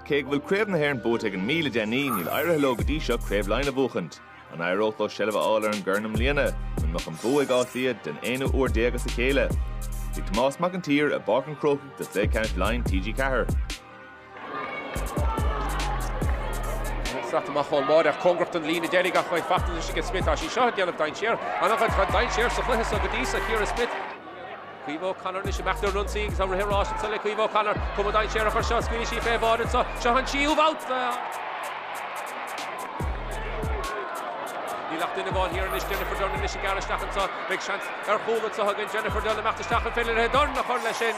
Céig bhfuil Craobh na hÉireann buait ag an míle déanaí níl oidhre lo go dtí seo Craobh line a bhuachant. An aireocht ó seileadh áil ar an gcurnam líana, man nach an bua gáithliad den 1 uair déagas a chéile. Bhí Tomás McIntyre a barc an crocaigh de lé Kenneth line TG4. Sracht amach chun máireach congracht an lína déirigh a chuid fachtain is Smith a sí seo déanamh dain séir. Anach an dain séir sa chluiche sa go dtí sa Ciara Smith. Craobh Conor is meachtar runsaí sa bhirrás an sula Craobh Conor cum dain séir a chu seo scuine sí fé bhád sa seo an síú bhát. Ní lecht duine gáin hir is Jennifer Dunn is garaisteach an sa big chance ar chomad sa hagann Jennifer Dunn meachtarsteach an féile le Dunn a chur leis sin.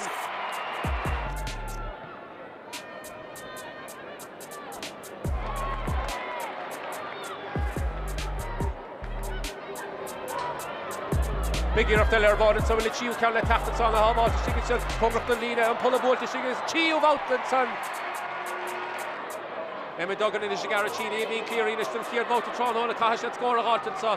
Big year of the Lervard and so will achieve can let Taft on the home to see it congracht an lína and pull a bolt to see it Chiu out son. Emma Duggan in the Shigara Chini being clear in still feared about to try on a cash and score a heart and so.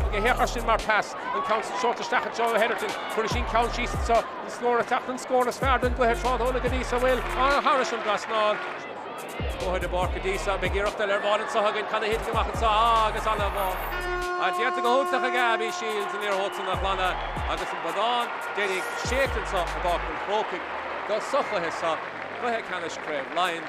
Okay, here Christian Mar pass and counts short to stack and Joe Heatherton finishing count she's so the score attack and score as fair and go ahead try on a Ganisa will on Harrison Glasnall. Go ahead the bar Cadisa big year of the Lervard and so again can hit him and so gets on the ball. And yet to go to Gabby Shields and near Hudson of Lana August Badon Derek Shake and so about broken. Go suffer his son. Go ahead, Canish Craobh. Lion